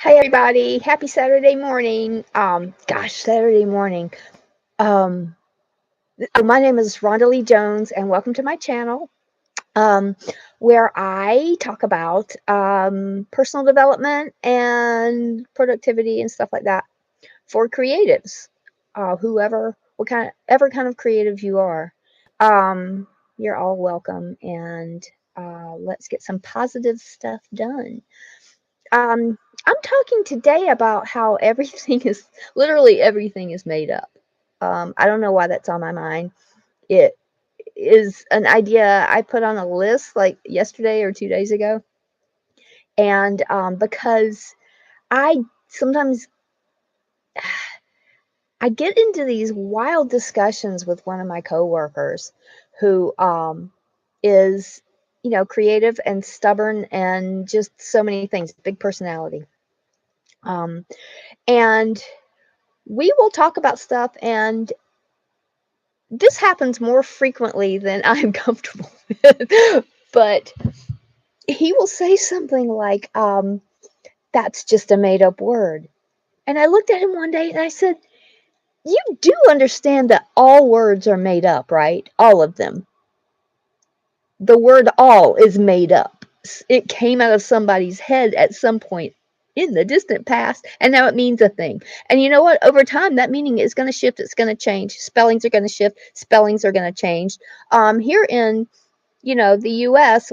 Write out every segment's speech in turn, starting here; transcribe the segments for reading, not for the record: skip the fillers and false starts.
Hey everybody, happy Saturday morning. Saturday morning. Um, my name is Rhonda Lee Jones, and welcome to my channel, um, where I talk about personal development and productivity and stuff like that for creatives, whatever kind of creative you are. Um, you're all welcome, and let's get some positive stuff done. I'm talking today about how everything is literally everything is made up. I don't know why that's on my mind. It is an idea I put on a list like yesterday or 2 days ago. And because I sometimes I get into these wild discussions with one of my coworkers who is, creative and stubborn and just so many things, big personality. Um, and we will talk about stuff, and this happens more frequently than I'm comfortable with. But he will say something like, that's just a made up word. And I looked at him one day and I said, you do understand that all words are made up, right? All of them. The word all is made up. It came out of somebody's head at some point in the distant past, and now it means a thing. And you know what? Over time, that meaning is going to shift. It's going to change. Spellings are going to shift. Spellings are going to change. Here in the U.S.,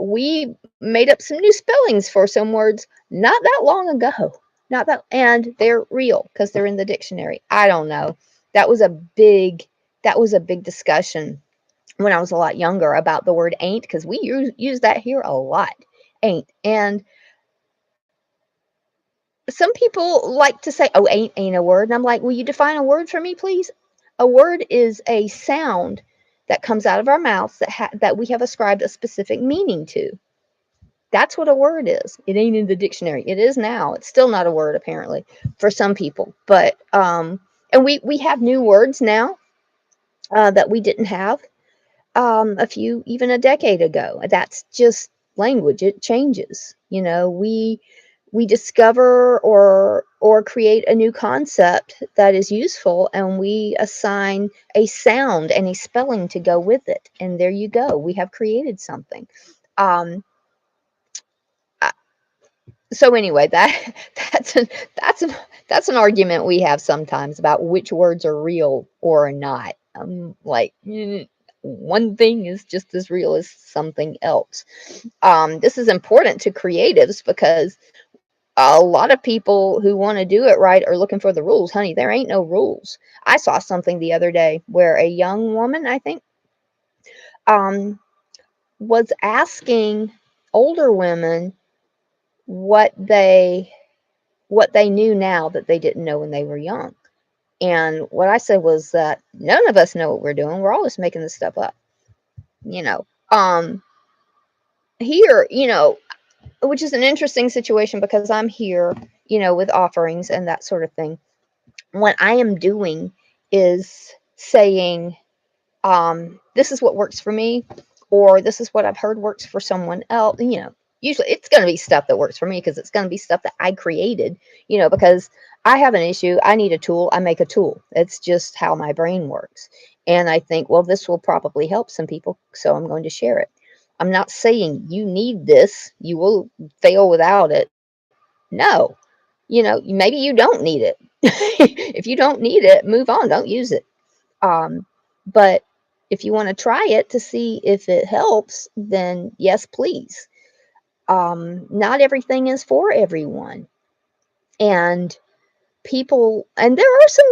we made up some new spellings for some words not that long ago. Not that, and they're real because they're in the dictionary. I don't know. That was a big that was a big discussion when I was a lot younger about the word ain't, because we use that here a lot. Ain't. And some people like to say, oh, ain't a word. And I'm like, will you define a word for me, please? A word is a sound that comes out of our mouths that we have ascribed a specific meaning to. That's what a word is. It ain't in the dictionary. It is now. It's still not a word apparently for some people. But and we have new words now that we didn't have even a decade ago. That's just language. It changes. We discover or create a new concept that is useful, and we assign a sound and a spelling to go with it. And there you go. We have created something. Um, so anyway, that's an that's an that's an argument we have sometimes about which words are real or not. Like one thing is just as real as something else. This is important to creatives because a lot of people who want to do it right are looking for the rules. Honey, there ain't no rules. I saw something the other day where a young woman, I think, um, was asking older women what they what they knew now that they didn't know when they were young. And what I said was that none of us know what we're doing. We're all just making this stuff up. You know, um, here, which is an interesting situation because I'm here, with offerings and that sort of thing. What I am doing is saying, this is what works for me, or this is what I've heard works for someone else. Usually it's going to be stuff that works for me because it's going to be stuff that I created, because I have an issue. I need a tool. I make a tool. It's just how my brain works. And I think, well, this will probably help some people. So I'm going to share it. I'm not saying you need this, you will fail without it. No, maybe you don't need it. If you don't need it, move on, don't use it. But if you want to try it to see if it helps, then yes, please. Not everything is for everyone. And and there are some,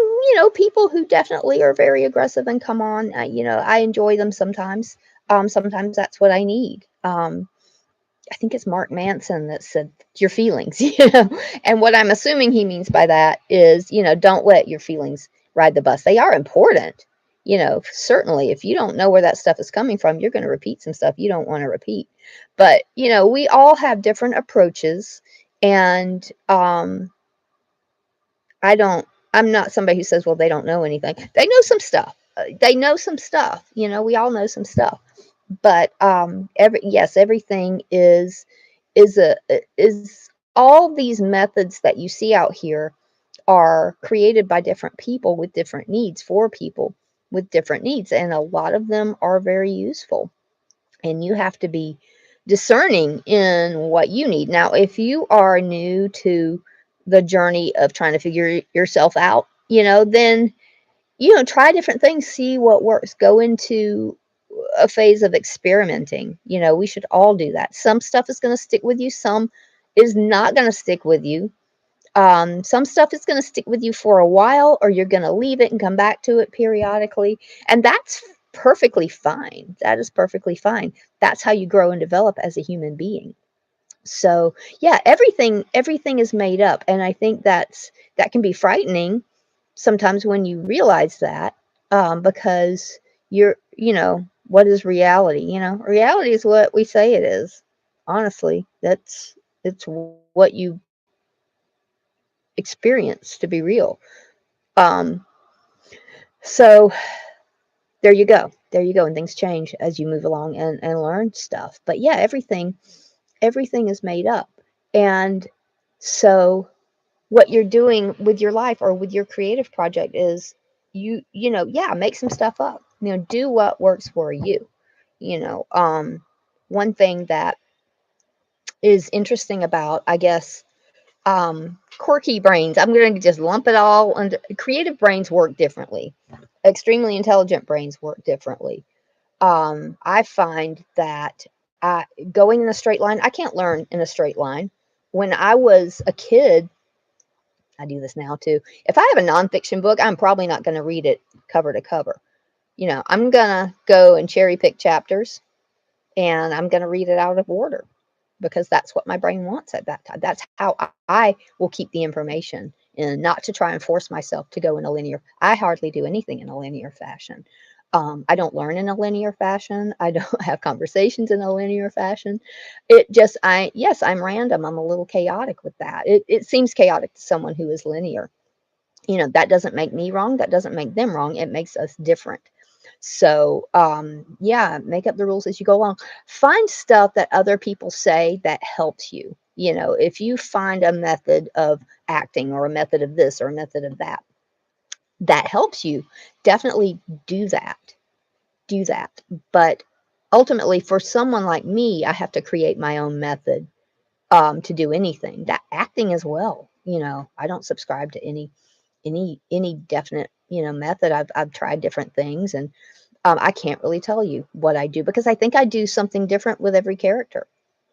people who definitely are very aggressive and come on. I enjoy them sometimes. Sometimes that's what I need. I think it's Mark Manson that said your feelings, And what I'm assuming he means by that is, don't let your feelings ride the bus. They are important. Certainly if you don't know where that stuff is coming from, you're going to repeat some stuff you don't want to repeat. But, we all have different approaches, and I'm not somebody who says, well, they don't know anything. They know some stuff. They know some stuff. We all know some stuff. But everything is all these methods that you see out here are created by different people with different needs for people with different needs, and a lot of them are very useful. And you have to be discerning in what you need. Now, if you are new to the journey of trying to figure yourself out, then try different things, see what works. Go into a phase of experimenting. We should all do that. Some stuff is going to stick with you, some is not going to stick with you. Some stuff is going to stick with you for a while, or you're going to leave it and come back to it periodically. And that's perfectly fine. That is perfectly fine. That's how you grow and develop as a human being. So, yeah, everything is made up. And I think that can be frightening sometimes when you realize that, because what is reality? Reality is what we say it is. Honestly, it's what you experience to be real. Um, so there you go. There you go. And things change as you move along and learn stuff. But yeah, everything is made up. And so what you're doing with your life or with your creative project is yeah, make some stuff up. Do what works for you. One thing that is interesting about, I guess, quirky brains. I'm going to just lump it all under creative brains work differently. Extremely intelligent brains work differently. I find that going in a straight line, I can't learn in a straight line. When I was a kid, I do this now too. If I have a nonfiction book, I'm probably not going to read it cover to cover. I'm going to go and cherry pick chapters, and I'm going to read it out of order because that's what my brain wants at that time. That's how I will keep the information, and not to try and force myself to go in a linear. I hardly do anything in a linear fashion. I don't learn in a linear fashion. I don't have conversations in a linear fashion. Yes, I'm random. I'm a little chaotic with that. It seems chaotic to someone who is linear. That doesn't make me wrong. That doesn't make them wrong. It makes us different. So, yeah, make up the rules as you go along. Find stuff that other people say that helps you. If you find a method of acting or a method of this or a method of that that helps you, definitely do that. Do that. But ultimately, for someone like me, I have to create my own method, to do anything. That acting as well. I don't subscribe to any definite method. I've tried different things, and I can't really tell you what I do because I think I do something different with every character.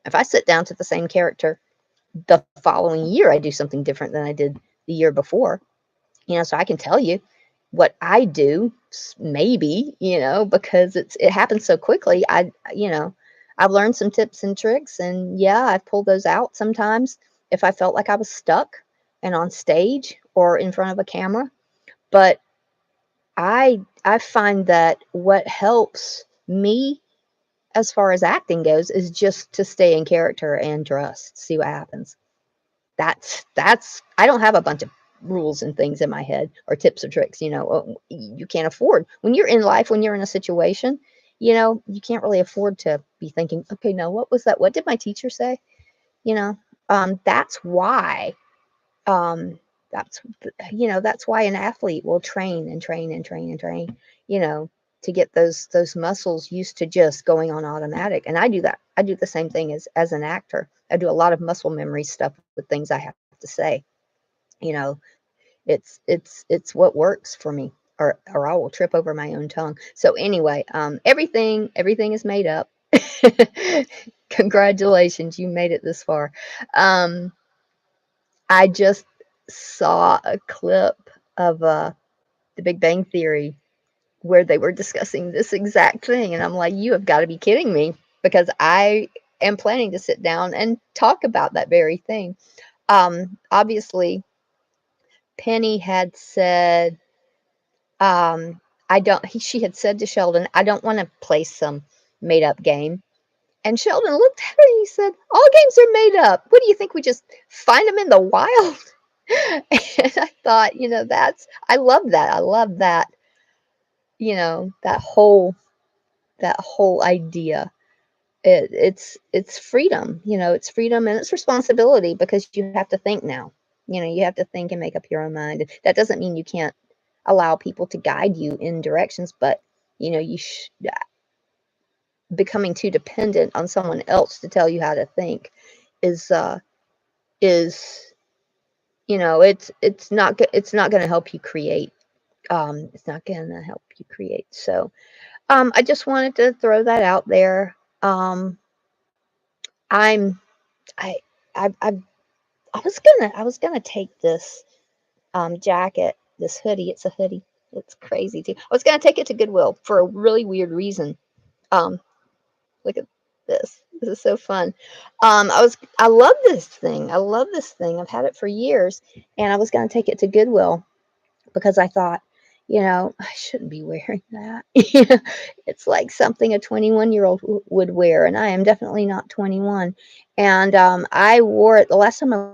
If I sit down to the same character the following year, I do something different than I did the year before. So I can tell you what I do, maybe, because it happens so quickly. I've learned some tips and tricks, and yeah, I've pulled those out sometimes if I felt like I was stuck and on stage or in front of a camera. But I find that what helps me as far as acting goes is just to stay in character and trust, see what happens. That's I don't have a bunch of rules and things in my head or tips or tricks. You can't afford when you're in life, when you're in a situation, you can't really afford to be thinking, okay, no, what was that? What did my teacher say? You know, that's why um, that's why an athlete will train and train and train and train, you know, to get those muscles used to just going on automatic. And I do that. I do the same thing as an actor. I do a lot of muscle memory stuff with things I have to say. You know, it's what works for me, or I will trip over my own tongue. So anyway, everything is made up. Congratulations, you made it this far. Um, I just saw a clip of The Big Bang Theory where they were discussing this exact thing, and I'm like, you have got to be kidding me, because I am planning to sit down and talk about that very thing. Obviously, Penny had said, I don't. She had said to Sheldon, "I don't want to play some made up game." And Sheldon looked at her and he said, "All games are made up. What do you think? We just find them in the wild?" And I thought, I love that. I love that, that whole idea. it's freedom, it's freedom and it's responsibility because you have to think now. You have to think and make up your own mind. That doesn't mean you can't allow people to guide you in directions, but you becoming too dependent on someone else to tell you how to think is is it's not going to help you create. It's not going to help you create. So I just wanted to throw that out there. I'm I I was gonna take this jacket, this hoodie. It's a hoodie. It's crazy too. I was gonna take it to Goodwill for a really weird reason. Um, Look at this. This is so fun. I love this thing. I love this thing. I've had it for years, and I was gonna take it to Goodwill because I thought, I shouldn't be wearing that. It's like something a 21-year-old would wear, and I am definitely not 21. And I wore it the last time I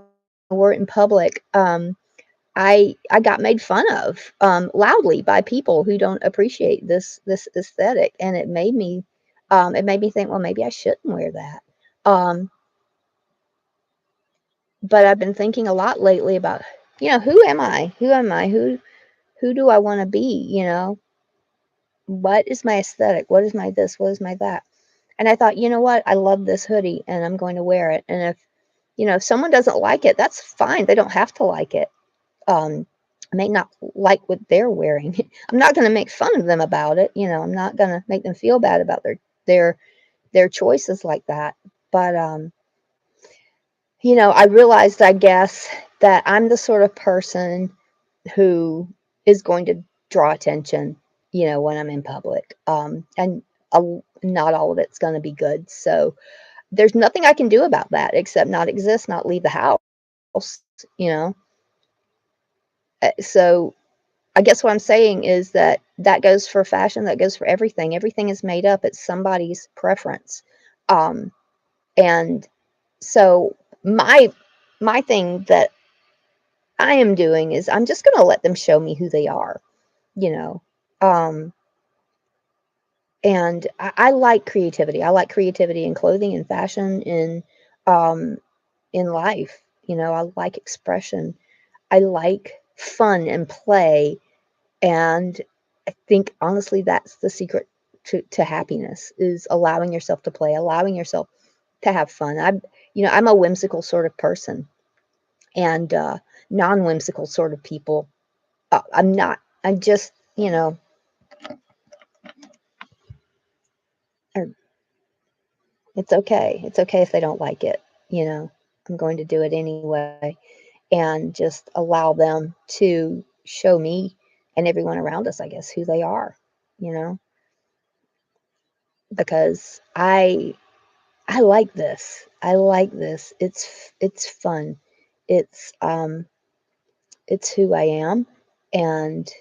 wore it in public. I got made fun of loudly by people who don't appreciate this aesthetic, and it made me think, well, maybe I shouldn't wear that. Um, but I've been thinking a lot lately about, who am I? Who am I? Who do I want to be? What is my aesthetic? What is my this? What is my that? And I thought, you know what? I love this hoodie and I'm going to wear it. And if someone doesn't like it, that's fine. They don't have to like it. I may not like what they're wearing. I'm not going to make fun of them about it. I'm not going to make them feel bad about their their choices like that. But I realized, I guess, that I'm the sort of person who is going to draw attention, when I'm in public. And not all of it's going to be good. So there's nothing I can do about that except not exist, not leave the house, you know. So I guess what I'm saying is that goes for fashion, that goes for everything. Everything is made up. It's somebody's preference. Um, and so my thing that I am doing is I'm just going to let them show me who they are, you know. Um, and I like creativity. I like creativity in clothing and fashion, um, in life. I like expression. I like fun and play. And I think honestly that's the secret to happiness, is allowing yourself to play, allowing yourself to have fun. I'm a whimsical sort of person, and non-whimsical sort of people. I'm not. I'm just, er, it's okay. It's okay if they don't like it. I'm going to do it anyway, and just allow them to show me and everyone around us, I guess, who they are. You know, because I like this. I like this. It's fun. It's um it's who I am, and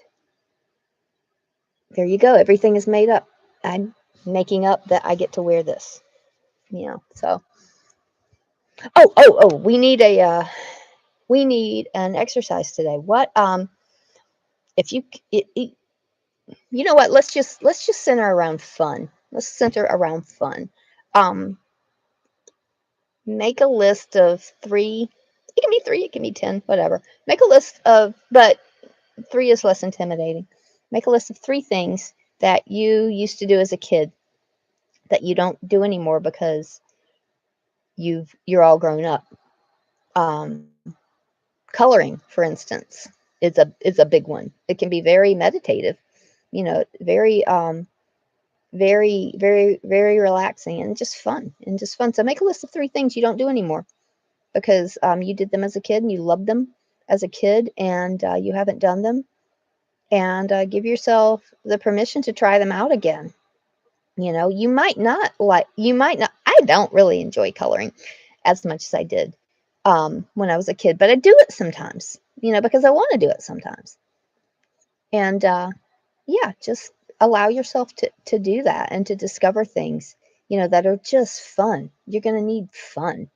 there you go. Everything is made up. I'm making up that I get to wear this. So oh, we need an exercise today. What if you it, it, you know what? Let's just center around fun. Let's center around fun. Um Make a list of 3. It can be 3, it can be 10, whatever. Make a list of, but 3 is less intimidating. Make a list of 3 things that you used to do as a kid that you don't do anymore because you're all grown up. Um, Coloring, for instance, is a big one. It can be very meditative, very very relaxing and just fun So make a list of 3 things you don't do anymore because you did them as a kid and you loved them as a kid, and you haven't done them. And give yourself the permission to try them out again. You might not. I don't really enjoy coloring as much as I did when I was a kid, but I do it sometimes, because I want to do it sometimes. And yeah, just allow yourself to do that and to discover things, that are just fun. You're going to need fun,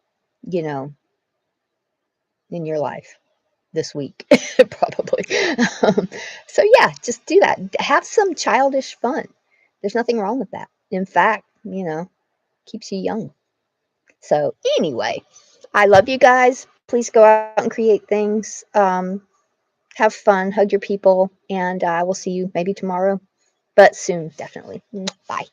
you know, in your life this week, probably. Um, so yeah, just do that. Have some childish fun. There's nothing wrong with that. In fact, keeps you young. So anyway, I love you guys. Please go out and create things. Have fun, hug your people, and I will see you maybe tomorrow, but soon, definitely. Bye.